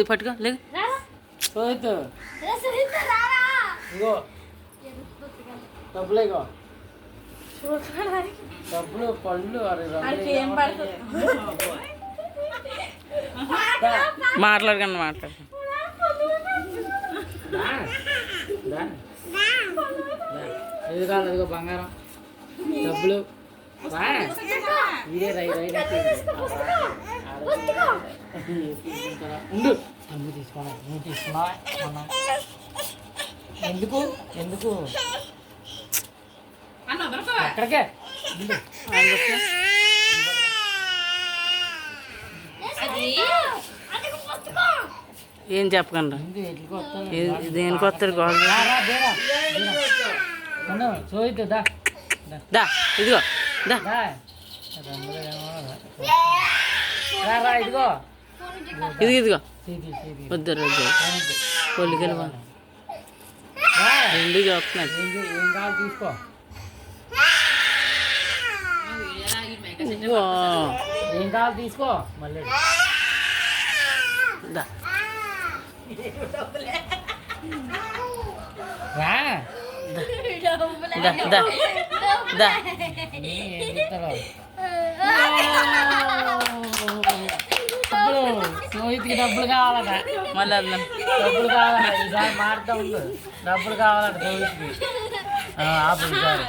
పట్టుకో లేదు డబ్బులేగో డబ్బులు పళ్ళు మాట్లాడకండి మాట్లాడు ఏది కాదు అదిగో బంగారం డబ్బులు ఇదే రై రై ఉండు నువ్వు తీసుకోవాలి నువ్వు తీసుకున్నా ఎందుకు ఎందుకు ఎక్కడికే ఏం చెప్పకండి దేనికి వస్తారు సోయిద్దు దా దా ఇదిగో దా ఇదిగో ఇది ఇదిగో వద్దరు పొలికలు రెండు చూస్తున్నాడు ఏం కావాలి తీసుకో ఏం కావాలి తీసుకో మళ్ళీ దా దా దా ఏం చెప్తారో సోయిత్కి డబ్బులు కావాలట మళ్ళీ డబ్బులు కావాలట ఈసారి మారుతా ఉండు డబ్బులు కావాలట సోయిత్కి ఆపు ఈసారి